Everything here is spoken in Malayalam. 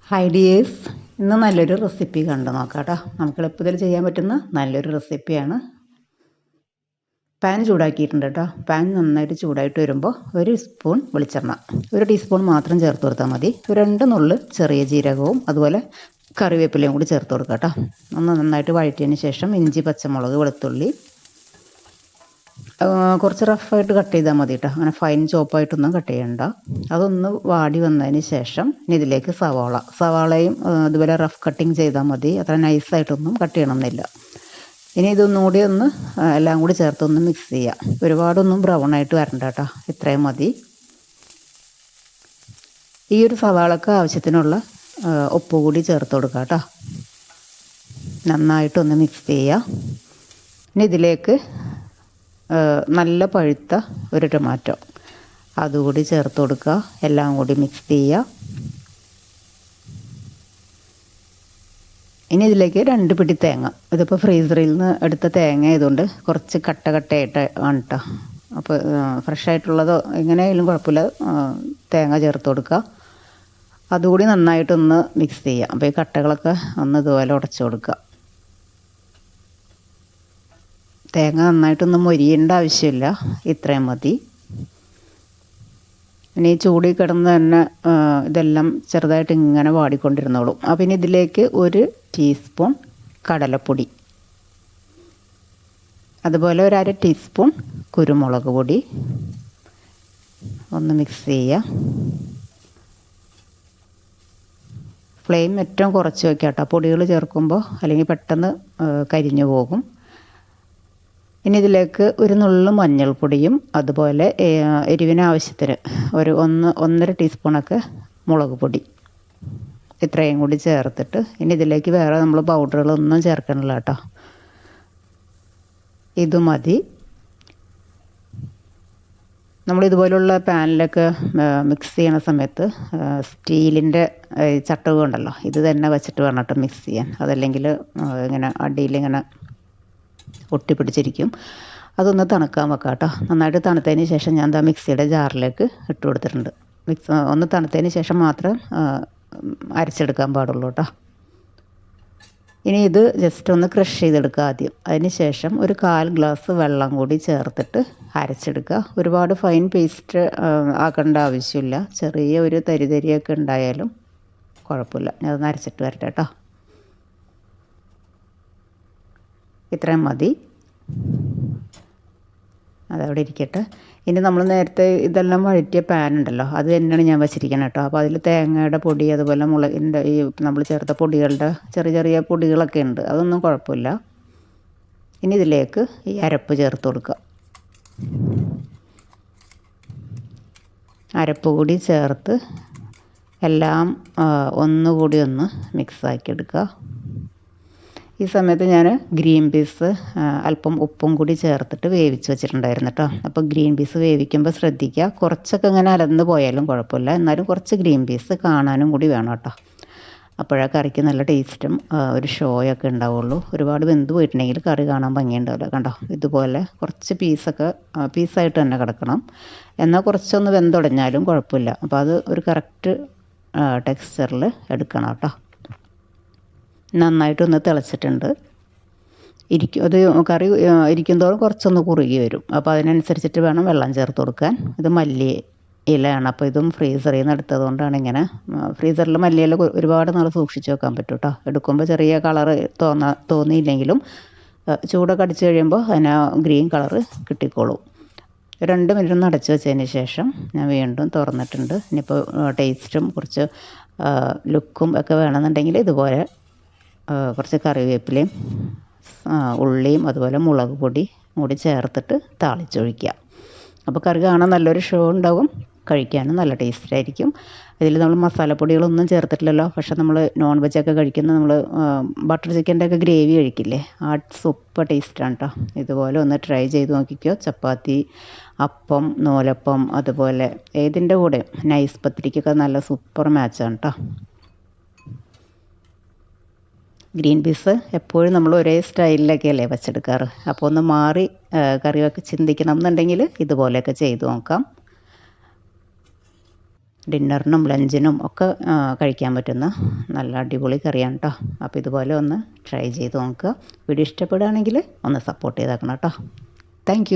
ഹായ് ഡിയേഴ്സ്, ഇന്ന് നല്ലൊരു റെസിപ്പി കണ്ടു നോക്കാം കേട്ടോ. നമുക്ക് എളുപ്പത്തിൽ ചെയ്യാൻ പറ്റുന്ന നല്ലൊരു റെസിപ്പിയാണ്. പാൻ ചൂടാക്കിയിട്ടുണ്ട് കേട്ടോ. പാൻ നന്നായിട്ട് ചൂടായിട്ട് വരുമ്പോൾ 1 സ്പൂൺ വെളിച്ചെണ്ണ, 1 ടീസ്പൂൺ മാത്രം ചേർത്ത് കൊടുത്താൽ മതി. 2 നുള്ള് ചെറിയ ജീരകവും അതുപോലെ കറിവേപ്പിലയും കൂടി ചേർത്ത് കൊടുക്കുക കേട്ടോ. ഒന്ന് നന്നായിട്ട് വഴറ്റിയതിന് ശേഷം ഇഞ്ചി, പച്ചമുളക്, വെളുത്തുള്ളി കുറച്ച് റഫായിട്ട് കട്ട് ചെയ്താൽ മതി കേട്ടോ. അങ്ങനെ ഫൈൻ ചോപ്പായിട്ടൊന്നും കട്ട് ചെയ്യണ്ട. അതൊന്ന് വാടി വന്നതിന് ശേഷം ഇതിലേക്ക് സവാളയും അതുപോലെ റഫ് കട്ടിങ് ചെയ്താൽ മതി. അത്ര നൈസായിട്ടൊന്നും കട്ട് ചെയ്യണമെന്നില്ല. ഇനി ഇതൊന്നുകൂടി ഒന്ന് എല്ലാം കൂടി ചേർത്തൊന്ന് മിക്സ് ചെയ്യാം. ഒരുപാടൊന്നും ബ്രൗൺ ആയിട്ട് വരണ്ട കേട്ടോ, ഇത്രയും മതി. ഈ ഒരു സവാളക്ക് ആവശ്യത്തിനുള്ള ഉപ്പ് കൂടി ചേർത്ത് കൊടുക്കുക കേട്ടോ. നന്നായിട്ടൊന്ന് മിക്സ് ചെയ്യുക. ഇനി ഇതിലേക്ക് നല്ല പഴുത്ത 1 ടൊമാറ്റോ അതുകൂടി ചേർത്ത് കൊടുക്കുക. എല്ലാം കൂടി മിക്സ് ചെയ്യുക. ഇനി ഇതിലേക്ക് 2 പിടി തേങ്ങ, ഇതിപ്പോൾ ഫ്രീസറിൽ നിന്ന് എടുത്ത തേങ്ങ ആയതുകൊണ്ട് കുറച്ച് കട്ടയായിട്ട് ആണ് കേട്ടോ. അപ്പോൾ ഫ്രഷായിട്ടുള്ളതോ എങ്ങനെയായാലും കുഴപ്പമില്ല, തേങ്ങ ചേർത്ത് കൊടുക്കുക. അതുകൂടി നന്നായിട്ടൊന്ന് മിക്സ് ചെയ്യുക. അപ്പോൾ ഈ കട്ടകളൊക്കെ ഒന്ന് ഇതുപോലെ ഉടച്ചു കൊടുക്കുക. തേങ്ങ നന്നായിട്ടൊന്നും മൊരിയേണ്ട ആവശ്യമില്ല, ഇത്രയും മതി. ഇനി ചൂടി കിടന്ന് തന്നെ ഇതെല്ലാം ചെറുതായിട്ട് ഇങ്ങനെ വാടിക്കൊണ്ടിരുന്നോളും. അപ്പം ഇനി ഇതിലേക്ക് 1 ടീസ്പൂൺ കടലപ്പൊടി, അതുപോലെ 1/2 ടീസ്പൂൺ കുരുമുളക് പൊടി ഒന്ന് മിക്സ് ചെയ്യുക. ഫ്ലെയിം ഏറ്റവും കുറച്ച് വയ്ക്കാം കേട്ടോ, പൊടികൾ ചേർക്കുമ്പോൾ, അല്ലെങ്കിൽ പെട്ടെന്ന് കരിഞ്ഞു പോകും. ഇനി ഇതിലേക്ക് 1 നുള്ളു മഞ്ഞൾപ്പൊടിയും അതുപോലെ എരിവിന് ആവശ്യത്തിന് 1.5 ടീസ്പൂണൊക്കെ മുളക് പൊടി, ഇത്രയും കൂടി ചേർത്തിട്ട് ഇനി ഇതിലേക്ക് വേറെ നമ്മൾ പൗഡറുകളൊന്നും ചേർക്കണില്ല കേട്ടോ. ഇത് മതി. നമ്മളിതുപോലുള്ള പാനിലൊക്കെ മിക്സ് ചെയ്യണ സമയത്ത് സ്റ്റീലിൻ്റെ ചട്ടകം ഉണ്ടല്ലോ, ഇത് തന്നെ വെച്ചിട്ട് വേണം കേട്ടോ മിക്സ് ചെയ്യാൻ. അതല്ലെങ്കിൽ ഇങ്ങനെ അടിയിലിങ്ങനെ ഒട്ടിപ്പിടിച്ചിരിക്കും. അതൊന്ന് തണുക്കാൻ വെക്കാം കേട്ടോ. നന്നായിട്ട് തണുത്തതിന് ശേഷം ഞാൻ മിക്സിയുടെ ജാറിലേക്ക് ഇട്ട് കൊടുത്തിട്ടുണ്ട്. ഒന്ന് തണുത്തതിന് ശേഷം മാത്രം അരച്ചെടുക്കാൻ പാടുള്ളൂ കേട്ടോ. ഇനി ഇത് ജസ്റ്റ് ഒന്ന് ക്രഷ് ചെയ്തെടുക്കുക ആദ്യം. അതിന് ശേഷം 1/4 ഗ്ലാസ് വെള്ളം കൂടി ചേർത്തിട്ട് അരച്ചെടുക്കുക. ഒരുപാട് ഫൈൻ പേസ്റ്റ് ആക്കേണ്ട ആവശ്യമില്ല. ചെറിയ ഒരു തരിതരിയൊക്കെ ഉണ്ടായാലും കുഴപ്പമില്ല. ഞാൻ അതൊന്ന് അരച്ചിട്ട് വരട്ടെ കേട്ടോ. ഇത്രയും മതി, അതവിടെ ഇരിക്കട്ടെ. ഇനി നമ്മൾ നേരത്തെ ഇതെല്ലാം വഴറ്റിയ പാൻ ഉണ്ടല്ലോ, അത് തന്നെയാണ് ഞാൻ വെച്ചിരിക്കുന്നത് കേട്ടോ. അപ്പോൾ അതിൽ തേങ്ങയുടെ പൊടി അതുപോലെ മുളകിൻ്റെ ഈ നമ്മൾ ചേർത്ത പൊടികളുടെ ചെറിയ പൊടികളൊക്കെ ഉണ്ട്, അതൊന്നും കുഴപ്പമില്ല. ഇനി ഇതിലേക്ക് ഈ അരപ്പ് ചേർത്ത് കൊടുക്കുക. അരപ്പ് കൂടി ചേർത്ത് എല്ലാം ഒന്നുകൂടി ഒന്ന് മിക്സാക്കി എടുക്കുക. ഈ സമയത്ത് ഞാൻ ഗ്രീൻ പീസ് അല്പം ഉപ്പും കൂടി ചേർത്തിട്ട് വേവിച്ച് വെച്ചിട്ടുണ്ടായിരുന്നു കേട്ടോ. അപ്പോൾ ഗ്രീൻ പീസ് വേവിക്കുമ്പോൾ ശ്രദ്ധിക്കുക, കുറച്ചൊക്കെ ഇങ്ങനെ അലന്ന് പോയാലും കുഴപ്പമില്ല, എന്നാലും കുറച്ച് ഗ്രീൻ പീസ് കാണാനും കൂടി വേണം കേട്ടോ. അപ്പോഴാ കറിക്ക് നല്ല ടേസ്റ്റും ഒരു ഷോയൊക്കെ ഉണ്ടാവുള്ളൂ. ഒരുപാട് വെന്ത് പോയിട്ടുണ്ടെങ്കിൽ കറി കാണാൻ ഭംഗിയുണ്ടാവില്ല. കണ്ടോ, ഇതുപോലെ കുറച്ച് പീസായിട്ട് തന്നെ കിടക്കണം. എന്നാൽ കുറച്ചൊന്ന് വെന്തുടഞ്ഞാലും കുഴപ്പമില്ല. അപ്പോൾ അത് ഒരു കറക്റ്റ് ടെക്സ്ചറിൽ എടുക്കണം കേട്ടോ. നന്നായിട്ടൊന്ന് തിളച്ചിട്ടുണ്ട്. അത് കറി ഇരിക്കുന്തോറും കുറച്ചൊന്ന് കുറുകി വരും. അപ്പോൾ അതിനനുസരിച്ചിട്ട് വേണം വെള്ളം ചേർത്ത് കൊടുക്കാൻ. ഇത് മല്ലി ഇലയാണ്, അപ്പോൾ ഇതും ഫ്രീസറിൽ നിന്ന് എടുത്തത് കൊണ്ടാണ് ഇങ്ങനെ. ഫ്രീസറിൽ മല്ലിയില ഒരുപാട് നാൾ സൂക്ഷിച്ച് വെക്കാൻ പറ്റും കേട്ടോ. എടുക്കുമ്പോൾ ചെറിയ കളറ് തോന്നിയില്ലെങ്കിലും ചൂടൊക്കെ അടിച്ച് കഴിയുമ്പോൾ അതിന് ഗ്രീൻ കളറ് കിട്ടിക്കോളും. 2 മിനിറ്റ് ഒന്ന് അടച്ച് വെച്ചതിന് ശേഷം ഞാൻ വീണ്ടും തുറന്നിട്ടുണ്ട്. ഇനിയിപ്പോൾ ടേസ്റ്റും കുറച്ച് ലുക്കും ഒക്കെ വേണമെന്നുണ്ടെങ്കിൽ ഇതുപോലെ കുറച്ച് കറിവേപ്പിലയും ഉള്ളിയും അതുപോലെ മുളക് പൊടി കൂടി ചേർത്തിട്ട് താളിച്ചൊഴിക്കുക. അപ്പോൾ കറി കാണാൻ നല്ലൊരു ഷോ ഉണ്ടാവും, കഴിക്കാനും നല്ല ടേസ്റ്റായിരിക്കും. ഇതിൽ നമ്മൾ മസാലപ്പൊടികളൊന്നും ചേർത്തിട്ടില്ലല്ലോ. പക്ഷേ നമ്മൾ നോൺ വെജൊക്കെ കഴിക്കുന്ന നമ്മൾ ബട്ടർ ചിക്കൻ്റെ ഒക്കെ ഗ്രേവി കഴിക്കില്ലേ, ആ സൂപ്പർ ടേസ്റ്റാണ് കേട്ടോ. ഇതുപോലെ ഒന്ന് ട്രൈ ചെയ്ത് നോക്കിക്കോ. ചപ്പാത്തി, അപ്പം, നൂലപ്പം, അതുപോലെ ഏതിൻ്റെ കൂടെ നൈസ് പത്തിരിക്കൊക്കെ നല്ല സൂപ്പർ മാച്ചാണ് കേട്ടോ. ഗ്രീൻ പീസ് എപ്പോഴും നമ്മൾ ഒരേ സ്റ്റൈലിലൊക്കെയല്ലേ വെച്ചെടുക്കാറ്. അപ്പോൾ ഒന്ന് മാറി കറിയൊക്കെ ചിന്തിക്കണം എന്നുണ്ടെങ്കിൽ ഇതുപോലെയൊക്കെ ചെയ്ത് നോക്കാം. ഡിന്നറിനും ലഞ്ചിനും ഒക്കെ കഴിക്കാൻ പറ്റുന്ന നല്ല അടിപൊളി കറിയാണ് കേട്ടോ. അപ്പോൾ ഇതുപോലെ ഒന്ന് ട്രൈ ചെയ്ത് നോക്കുക. വീഡിയോ ഇഷ്ടപ്പെടുകയാണെങ്കിൽ ഒന്ന് സപ്പോർട്ട് ചെയ്തേക്കണം കേട്ടോ. താങ്ക്